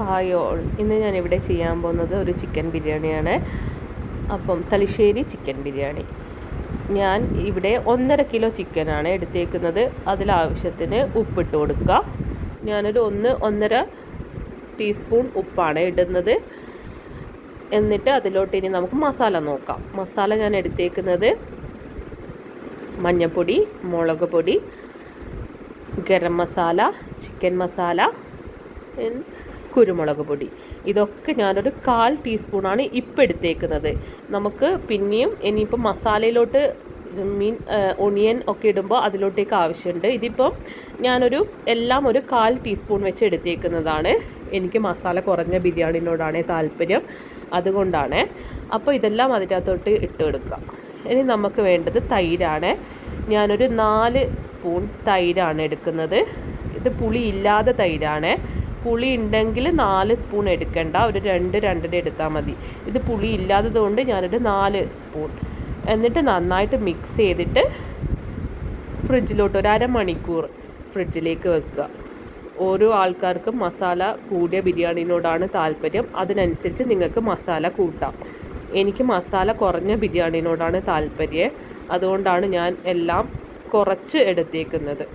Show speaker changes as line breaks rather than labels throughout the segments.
Hi all, ഇന്ന് ഞാനിവിടെ ചെയ്യാൻ പോകുന്നത് ഒരു ചിക്കൻ ബിരിയാണിയാണ്. അപ്പം തലശ്ശേരി ചിക്കൻ ബിരിയാണി. ഞാൻ ഇവിടെ 1.5 കിലോ ചിക്കനാണ് എടുത്തേക്കുന്നത്. അതിലാവശ്യത്തിന് ഉപ്പിട്ട് കൊടുക്കുക. ഞാനൊരു 1.5 ടീസ്പൂൺ ഉപ്പാണ് ഇടുന്നത്. എന്നിട്ട് അതിലോട്ട് ഇനി നമുക്ക് മസാല നോക്കാം. മസാല ഞാൻ എടുത്തേക്കുന്നത് മഞ്ഞൾപ്പൊടി, മുളക് പൊടി, ഗരം മസാല, ചിക്കൻ മസാല, കുരുമുളക് പൊടി. ഇതൊക്കെ ഞാനൊരു 1/4 ടീസ്പൂണാണ് ഇപ്പം എടുത്തേക്കുന്നത്. നമുക്ക് പിന്നെയും ഇനിയിപ്പം മസാലയിലോട്ട് ഒണിയൻ ഒക്കെ ഇടുമ്പോൾ അതിലോട്ടേക്ക് ആവശ്യമുണ്ട്. ഇതിപ്പം ഞാനൊരു എല്ലാം ഒരു 1/4 ടീസ്പൂൺ വെച്ച് എടുത്തേക്കുന്നതാണ്. എനിക്ക് മസാല കുറഞ്ഞ ബിരിയാണിനോടാണ് താല്പര്യം, അതുകൊണ്ടാണ്. അപ്പോൾ ഇതെല്ലാം അതിനകത്തോട്ട് ഇട്ട് കൊടുക്കുക. ഇനി നമുക്ക് വേണ്ടത് തൈരാണ്. ഞാനൊരു 4 സ്പൂൺ തൈരാണ് എടുക്കുന്നത്. ഇത് പുളി ഇല്ലാതെ തൈരാണ്. പുളി ഉണ്ടെങ്കിൽ 4 സ്പൂൺ എടുക്കേണ്ട, ഒരു 2-2.5 എടുത്താൽ മതി. ഇത് പുളി ഇല്ലാത്തത് കൊണ്ട് ഞാനൊരു 4 സ്പൂൺ. എന്നിട്ട് നന്നായിട്ട് മിക്സ് ചെയ്തിട്ട് ഫ്രിഡ്ജിലോട്ട് ഒരു അരമണിക്കൂർ ഫ്രിഡ്ജിലേക്ക് വെക്കുക. ഓരോ ആൾക്കാർക്കും മസാല കൂടിയ ബിരിയാണിനോടാണ് താല്പര്യം, അതിനനുസരിച്ച് നിങ്ങൾക്ക് മസാല കൂട്ടാം. എനിക്ക് മസാല കുറഞ്ഞ ബിരിയാണിനോടാണ് താല്പര്യം, അതുകൊണ്ടാണ് ഞാൻ എല്ലാം കുറച്ച് എടുത്തേക്കുന്നത്.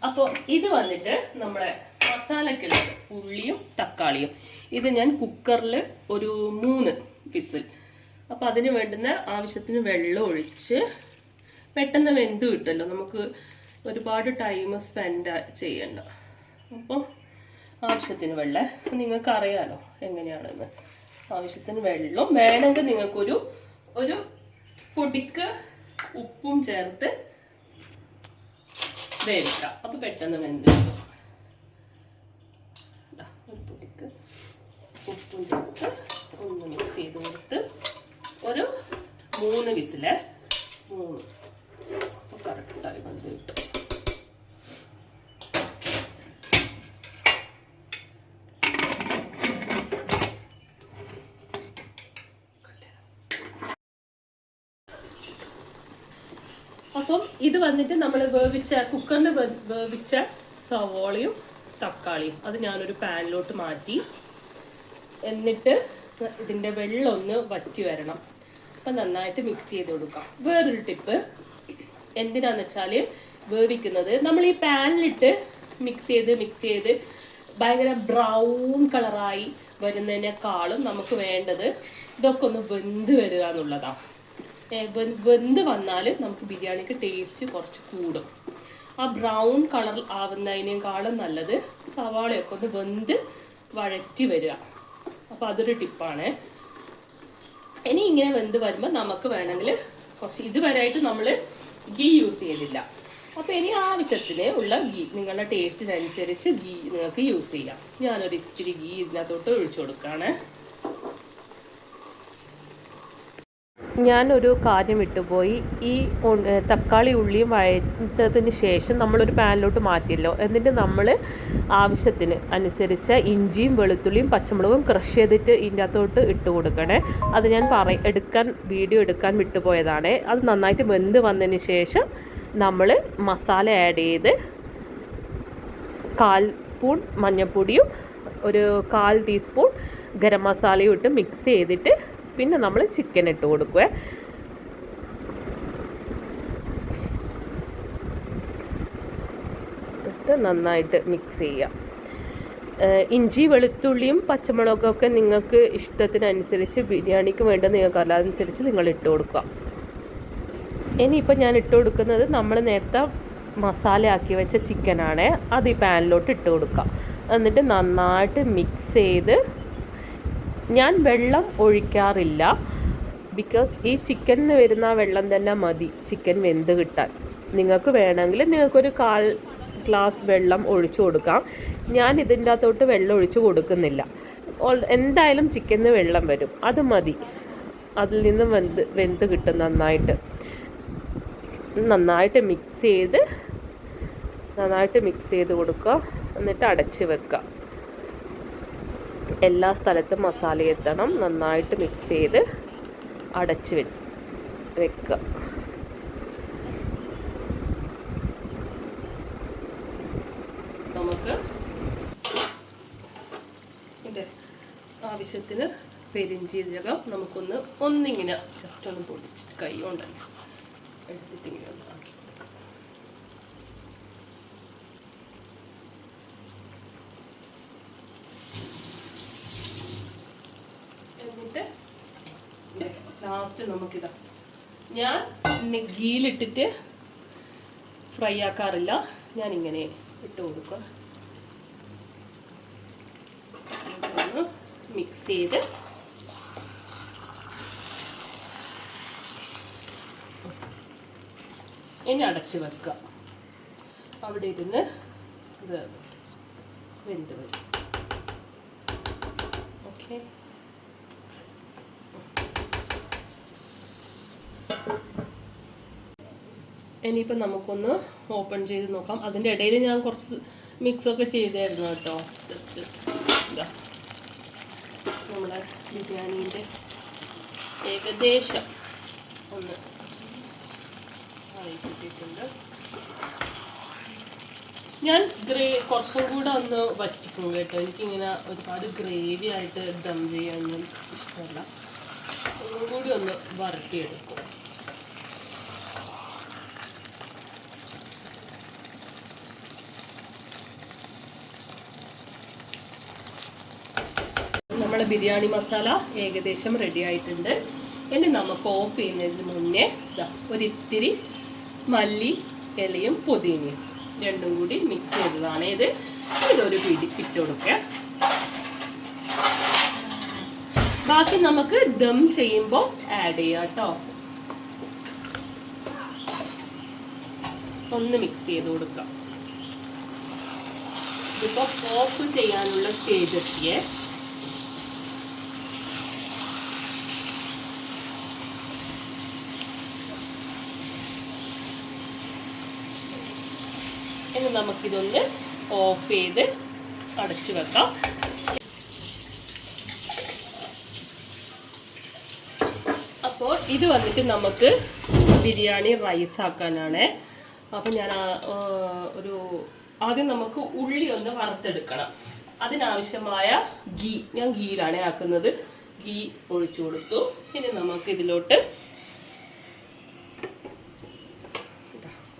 അപ്പോൾ ഇത് വന്നിട്ട് നമ്മുടെ മസാലക്കുള്ളത് ഉള്ളിയും തക്കാളിയും. ഇത് ഞാൻ കുക്കറിൽ ഒരു 3 വിസിൽ. അപ്പോൾ അതിന് വേണ്ടുന്ന ആവശ്യത്തിന് വെള്ളം ഒഴിച്ച് പെട്ടെന്ന് വെന്ത് കിട്ടുമല്ലോ, നമുക്ക് ഒരുപാട് ടൈം സ്പെൻഡ് ചെയ്യണ്ട. അപ്പോൾ ആവശ്യത്തിന് വെള്ളം നിങ്ങൾക്ക് അറിയാലോ എങ്ങനെയാണെന്ന്. ആവശ്യത്തിന് വെള്ളം വേണമെങ്കിൽ നിങ്ങൾക്കൊരു പൊടിക്ക് ഉപ്പും ചേർത്ത് വേവിക്കാം. അപ്പോൾ പെട്ടെന്ന് വെന്ത് കിട്ടും. ഒരു പൊടിക്ക് ഉപ്പും ചേർത്ത് ഒന്ന് മിക്സ് ചെയ്ത് കൊടുത്ത് ഒരു 3 വിസില്. 3 അപ്പോൾ കറക്റ്റായി വെന്ത് കിട്ടും. അപ്പം ഇത് വന്നിട്ട് നമ്മൾ കുക്കറിൽ വേവിച്ച സവോളയും തക്കാളിയും അത് ഞാനൊരു പാനിലോട്ട് മാറ്റി. എന്നിട്ട് ഇതിൻ്റെ വെള്ളം ഒന്ന് വറ്റി വരണം. അപ്പം നന്നായിട്ട് മിക്സ് ചെയ്ത് കൊടുക്കാം. വേറൊരു ടിപ്പ് എന്തിനാന്ന് വെച്ചാൽ, വേവിക്കുന്നത് നമ്മൾ ഈ പാനിലിട്ട് മിക്സ് ചെയ്ത് ഭയങ്കര ബ്രൗൺ കളറായി വരുന്നതിനേക്കാളും നമുക്ക് വേണ്ടത് ഇതൊക്കെ ഒന്ന് വെന്ത് വരിക എന്നുള്ളതാണ്. വെന്ത് വന്നാൽ നമുക്ക് ബിരിയാണിക്ക് ടേസ്റ്റ് കുറച്ച് കൂടും. ആ ബ്രൗൺ കളർ ആവുന്നതിനേക്കാളും നല്ലത് സവാളയൊക്കെ ഒന്ന് വെന്ത് വഴറ്റി വരിക. അപ്പോൾ അതൊരു ടിപ്പാണ്. ഇനി ഇങ്ങനെ വെന്ത് വരുമ്പോൾ നമുക്ക് വേണമെങ്കിൽ കുറച്ച്, ഇതുവരെയായിട്ട് നമ്മൾ ഗീ യൂസ് ചെയ്തില്ല. അപ്പോൾ ഇനി ആവശ്യത്തിന് ഉള്ള ഗീ നിങ്ങളുടെ ടേസ്റ്റിനനുസരിച്ച് ഗീ നിങ്ങൾക്ക് യൂസ് ചെയ്യാം. ഞാനൊരു ഇത്തിരി ഗീ ഇതിനകത്തോട്ട് ഒഴിച്ചു കൊടുക്കുകയാണ്. ഞാനൊരു കാര്യം വിട്ടുപോയി. ഈ തക്കാളി ഉള്ളിയും വഴറ്റതിന് ശേഷം നമ്മളൊരു പാനിലോട്ട് മാറ്റിയല്ലോ, എന്നിട്ട് നമ്മൾ ആവശ്യത്തിന് അനുസരിച്ച് ഇഞ്ചിയും വെളുത്തുള്ളിയും പച്ചമുളകും ക്രഷ് ചെയ്തിട്ട് ഇതിൻ്റെ അകത്തോട്ട് ഇട്ട് കൊടുക്കണേ. അത് ഞാൻ വീഡിയോ എടുക്കാൻ വിട്ടുപോയതാണ്. അത് നന്നായിട്ട് വെന്ത് വന്നതിന് ശേഷം നമ്മൾ മസാല ആഡ് ചെയ്ത് 1/4 സ്പൂൺ മഞ്ഞൾപ്പൊടിയും ഒരു 1/4 ടീസ്പൂൺ ഗരം മസാലയും ഇട്ട് മിക്സ് ചെയ്തിട്ട് പിന്നെ നമ്മൾ ചിക്കൻ ഇട്ട് കൊടുക്കുക. ഇട്ട് നന്നായിട്ട് മിക്സ് ചെയ്യുക. ഇഞ്ചി വെളുത്തുള്ളിയും പച്ചമുളകൊക്കെ നിങ്ങൾക്ക് ഇഷ്ടത്തിനനുസരിച്ച്, ബിരിയാണിക്ക് വേണ്ട നിങ്ങൾക്ക് അതനുസരിച്ച് നിങ്ങൾ ഇട്ട് കൊടുക്കുക. ഇനിയിപ്പോൾ ഞാൻ ഇട്ട് കൊടുക്കുന്നത് നമ്മൾ നേരത്തെ മസാല ആക്കി വെച്ച ചിക്കനാണ്. അത് ഈ പാനിലോട്ട് ഇട്ട് കൊടുക്കുക. എന്നിട്ട് നന്നായിട്ട് മിക്സ് ചെയ്ത്, ഞാൻ വെള്ളം ഒഴിക്കാറില്ല, ബിക്കോസ് ഈ ചിക്കനിന് വരുന്ന വെള്ളം തന്നെ മതി ചിക്കൻ വെന്ത് കിട്ടാൻ. നിങ്ങൾക്ക് വേണമെങ്കിൽ നിങ്ങൾക്കൊരു 1/4 ഗ്ലാസ് വെള്ളം ഒഴിച്ചു കൊടുക്കാം. ഞാൻ ഇതിൻ്റെ അകത്തോട്ട് വെള്ളം ഒഴിച്ച് കൊടുക്കുന്നില്ല. എന്തായാലും ചിക്കനിന് വെള്ളം വരും, അത് മതി. അതിൽ നിന്നും വെന്ത് കിട്ടും. നന്നായിട്ട് മിക്സ് ചെയ്ത് കൊടുക്കുക. എന്നിട്ട് അടച്ച് വെക്കുക. എല്ലാ സ്ഥലത്തും മസാല എത്തണം. നന്നായിട്ട് മിക്സ് ചെയ്ത് അടച്ച് വെക്കുക. നമുക്ക് ആവശ്യത്തിന് പെരിഞ്ചീരകം നമുക്കൊന്ന് ഒന്നിങ്ങനെ ജസ്റ്റ് ഒന്ന് പൊടിച്ചിട്ട് കൈ കൊണ്ടല്ല എടുത്തിട്ട് ഇങ്ങനെ ഒന്ന് ആക്കി കൊടുക്കാം. എന്നിട്ട് ലാസ്റ്റ് നമുക്കിതാ, ഞാൻ ഗീലിട്ടിട്ട് ഫ്രൈ ആക്കാറില്ല, ഞാനിങ്ങനെ ഇട്ട് കൊടുക്കുക. ഒന്ന് മിക്സ് ചെയ്ത് ഇനി അടച്ച് വെക്കുക. അവിടെ ഇരുന്ന് വെന്ത് വരും. ഓക്കെ, ഇനിയിപ്പോൾ നമുക്കൊന്ന് ഓപ്പൺ ചെയ്ത് നോക്കാം. അതിൻ്റെ ഇടയിൽ ഞാൻ കുറച്ച് മിക്സൊക്കെ ചെയ്തായിരുന്നു കേട്ടോ. ജസ്റ്റ് ഇതാ നമ്മുടെ ബിരിയാണീൻ്റെ ഏകദേശം ഒന്ന് ആയി കിട്ടിയിട്ടുണ്ട്. ഞാൻ കുറച്ചും കൂടെ ഒന്ന് വറ്റിക്കും കേട്ടോ. എനിക്കിങ്ങനെ ഒരുപാട് ഗ്രേവി ആയിട്ട് ദം ചെയ്യാനൊന്നും ഇഷ്ടമല്ല. ഒന്നും കൂടി ഒന്ന് വരട്ടിയെടുക്കും. നമ്മളെ ബിരിയാണി മസാല ഏകദേശം റെഡി ആയിട്ടുണ്ട്. ഇനി നമുക്ക് ഓഫ് ചെയ്യുന്നതിന് മുന്നേ ഒരിത്തിരി മല്ലി ഇലയും പുതിനയും രണ്ടും കൂടി മിക്സ് ചെയ്തതാണ് ഇത്. ഇതൊരു പിടി ഇട്ട് കൊടുക്കുക. ബാക്കി നമുക്ക് ദം ചെയ്യുമ്പോൾ ആഡ് ചെയ്യാം കേട്ടോ. ഒന്ന് മിക്സ് ചെയ്ത് കൊടുക്കാം. ഇതിപ്പോൾ ഓഫ് ചെയ്യാനുള്ള സ്റ്റേജ് എത്തിയേ. ഇനി നമുക്കിതൊന്ന് ഓഫ് ചെയ്ത് അടച്ചു വെക്കാം. അപ്പോൾ ഇത് വന്നിട്ട് നമുക്ക് ബിരിയാണി റൈസ് ആക്കാനാണ്. അപ്പോൾ ഞാൻ ആദ്യം നമുക്ക് ഉള്ളി ഒന്ന് വറുത്തെടുക്കണം. അതിനാവശ്യമായ ഞാൻ ഗീയിലാണ് ആക്കുന്നത്. ഗീ ഒഴിച്ചു കൊടുത്തു. ഇനി നമുക്ക് ഇതിലോട്ട്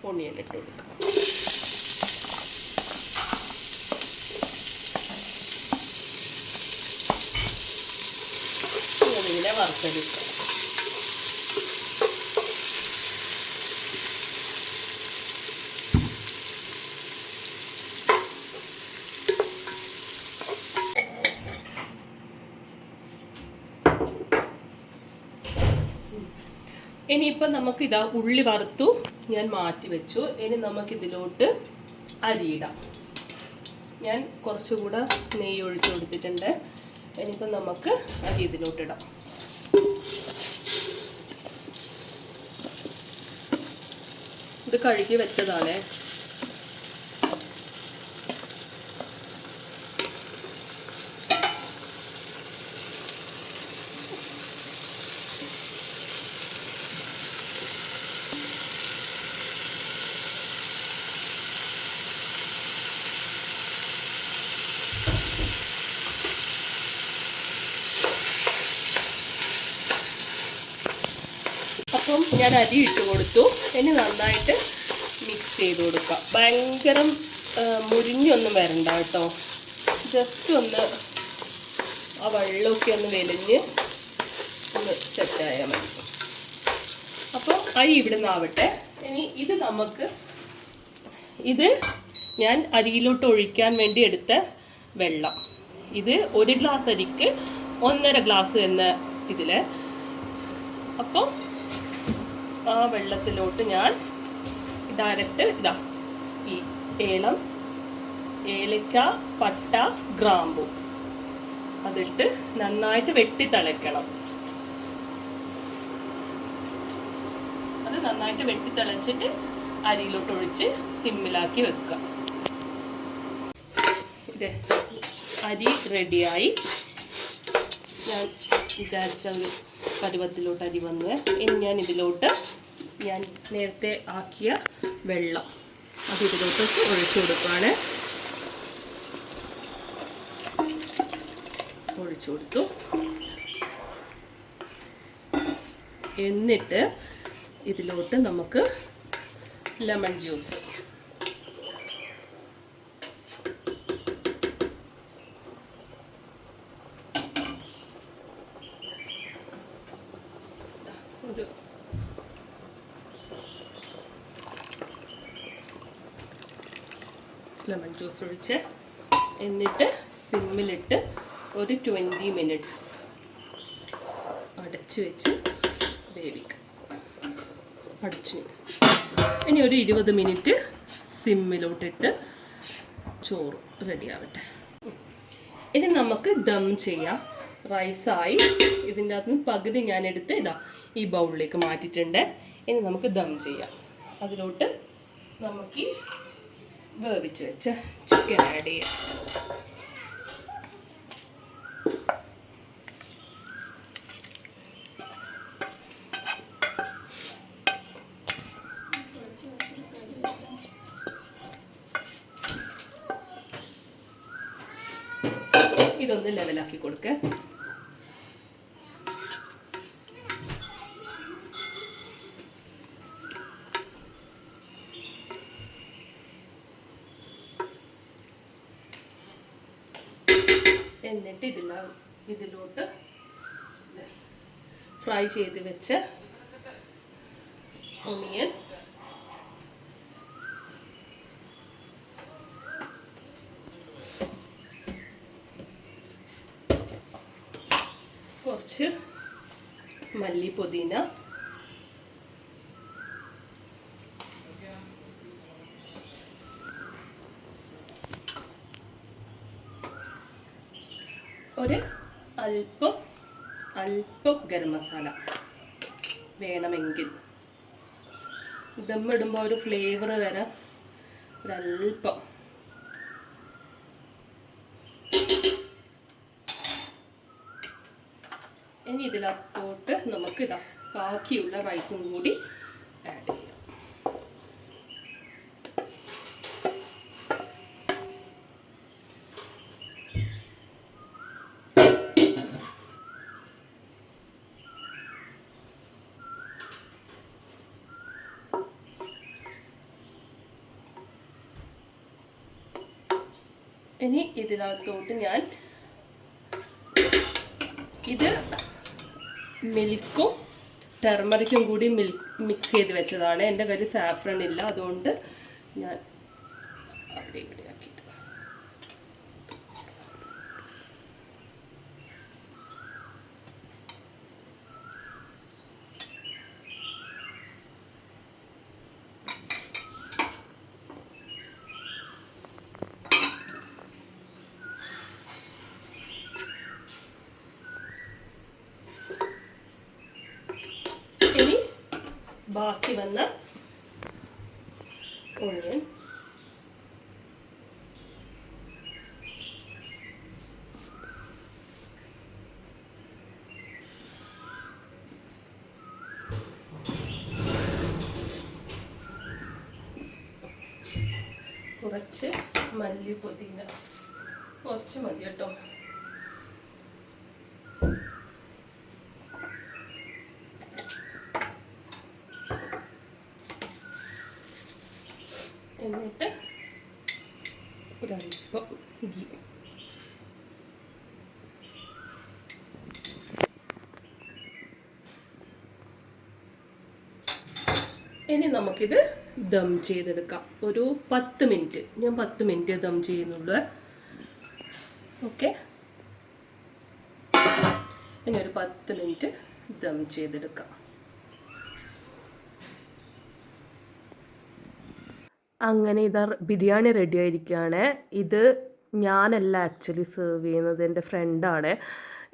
ഓണിയൻ ഇട്ട് കൊടുക്കാം. ഇങ്ങനെ വറുത്തെടുക്കാം. ഇനിയിപ്പോൾ നമുക്ക് ഇതാ ഉള്ളി വറുത്തു ഞാൻ മാറ്റി വെച്ചു. ഇനി നമുക്കിതിലോട്ട് അരിയിടാം. ഞാൻ കുറച്ചുകൂടെ നെയ്യ് ഒഴിച്ചു കൊടുത്തിട്ടുണ്ട്. ഇനിയിപ്പോൾ നമുക്ക് അരി ഇതിലോട്ടിടാം. ഇത് കഴുകി വെച്ചതാണേ. അപ്പം ഞാൻ അരി ഇട്ട് കൊടുത്തു. ഇനി നന്നായിട്ട് മിക്സ് ചെയ്ത് കൊടുക്കാം. ഭയങ്കര മുരിഞ്ഞൊന്നും വരണ്ട കേട്ടോ. ജസ്റ്റ് ഒന്ന് ആ വെള്ളമൊക്കെ ഒന്ന് വെലിഞ്ഞ് ഒന്ന് സെറ്റായാൽ മതി. അപ്പോൾ അരി ഇവിടെ നിന്നാവട്ടെ. ഇനി ഇത് ഞാൻ അരിയിലോട്ട് ഒഴിക്കാൻ വേണ്ടി എടുത്ത വെള്ളം. ഇത് 1 ഗ്ലാസ് അരിക്ക് 1.5 ഗ്ലാസ് എന്ന ഇതിൽ. അപ്പം ആ വെള്ളത്തിലോട്ട് ഞാൻ ഡയറക്റ്റ് ഈ ഏലക്ക, പട്ട, ഗ്രാമ്പു അതിട്ട് നന്നായിട്ട് വെട്ടി തിളയ്ക്കണം. അത് നന്നായിട്ട് വെട്ടി തിളച്ചിട്ട് അരിയിലോട്ട് ഒഴിച്ച് സിമ്മിലാക്കി വെക്കുക. ഇത് അരി റെഡിയായി. ഞാൻ വിചാരിച്ച ഒരു പരുവത്തിലോട്ട് അരി വന്നു. ഇനി ഞാൻ ഇതിലോട്ട് ഞാൻ നേരത്തെ ആക്കിയ വെള്ളം അത് ഇതിലോട്ട് ഒഴിച്ചു കൊടുക്കുകയാണ്. ഒഴിച്ചു ഒഴിച്ചു കൊടുത്തു. എന്നിട്ട് ഇതിലോട്ട് നമുക്ക് ലെമൺ ജ്യൂസ്, ഒരു ലെമൺ ജ്യൂസ് ഒഴിച്ച് എന്നിട്ട് സിമ്മിലിട്ട് ഒരു 20 മിനിറ്റ്സ് അടച്ചു വെച്ച് വേവിക്കാം. അടച്ചു ഇനി ഒരു 20 മിനിറ്റ് സിമ്മിലോട്ടിട്ട് ചോറ് റെഡിയാവട്ടെ. ഇനി നമുക്ക് ദം ചെയ്യാം. റൈസായി ഇതിൻ്റെ അകത്ത് നിന്ന് പകുതി ഞാനെടുത്ത് ഈ ബൗളിലേക്ക് മാറ്റിയിട്ടുണ്ട്. ഇനി നമുക്ക് ദം ചെയ്യാം. അതിലോട്ട് നമുക്ക് വേവിച്ച് വെച്ച ചിക്കൻ ആഡ് ചെയ്യാം. ഇതൊന്ന് ലെവലാക്കി കൊടുക്കുക. എന്നിട്ട് ഇതിലോട്ട് ഫ്രൈ ചെയ്ത് വെച്ച ഒനിയൻ, കുറച്ച് മല്ലി പുതിന, ഒരു അല്പം ഗരം മസാല വേണമെങ്കിൽ, ദമ്മിടുമ്പോൾ ഒരു ഫ്ലേവർ വരാൻ ഒരല്പം. ഇനി ഇതിലത്തോട്ട് നമുക്ക് ബാക്കിയുള്ള റൈസും കൂടി ആഡ് ചെയ്യാം. ഇനി ഇതിനകത്തോട്ട് ഞാൻ ഇത് മിൽക്കും ടെർമറിക്കും കൂടി മിക്സ് ചെയ്ത് വെച്ചതാണ്. എൻ്റെ കയ്യിൽ സാഫ്രൺ ഇല്ല, അതുകൊണ്ട് ഞാൻ അവിടെ ഇവിടെ ആക്കിയിട്ട് ഇനി ബാക്കി വന്ന ഓണിയൻ കുറച്ച് മല്ലി പുതിന, കുറച്ച് മതി കേട്ടോ. എന്നിട്ട് ഒരല്പം ഗീ. ഇനി നമുക്കിത് ദം ചെയ്തെടുക്കാം. ഒരു 10 മിനിറ്റ്, ഞാൻ 10 മിനിറ്റ് ദം ചെയ്യുന്നുള്ളൂ. ഓക്കെ, ഇനി ഒരു 10 മിനിറ്റ് ദം ചെയ്തെടുക്കാം. അങ്ങനെ ഇതാ ബിരിയാണി റെഡി ആയിരിക്കുകയാണ്. ഇത് ഞാനല്ല ആക്ച്വലി സെർവ് ചെയ്യുന്നത്, എൻ്റെ ഫ്രണ്ടാണ്.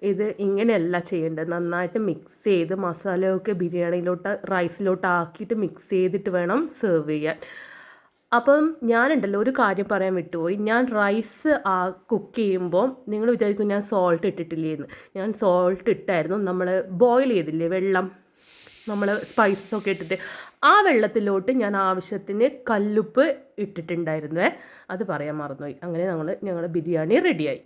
ഇത് ഇങ്ങനെയല്ല ചെയ്യേണ്ടത്, നന്നായിട്ട് മിക്സ് ചെയ്ത് മസാലയൊക്കെ ബിരിയാണിയിലോട്ട് റൈസിലോട്ട് ആക്കിയിട്ട് മിക്സ് ചെയ്തിട്ട് വേണം സെർവ് ചെയ്യാൻ. അപ്പം ഞാനുണ്ടല്ലോ ഒരു കാര്യം പറയാൻ വിട്ടുപോയി. ഞാൻ റൈസ് കുക്ക് ചെയ്യുമ്പോൾ നിങ്ങൾ വിചാരിക്കും ഞാൻ സോൾട്ട് ഇട്ടിട്ടില്ലേന്ന്. ഞാൻ സോൾട്ട് ഇട്ടായിരുന്നു. നമ്മൾ ബോയിൽ ചെയ്തില്ലേ വെള്ളം, നമ്മൾ സ്പൈസൊക്കെ ഇട്ടിട്ട് ആ വെള്ളത്തിലോട്ട് ഞാൻ ആവശ്യത്തിന് കല്ലുപ്പ് ഇട്ടിട്ടുണ്ടായിരുന്നു. അത് പറയാൻ മറന്നുപോയി. അങ്ങനെ ഞങ്ങൾ ബിരിയാണി റെഡിയായി.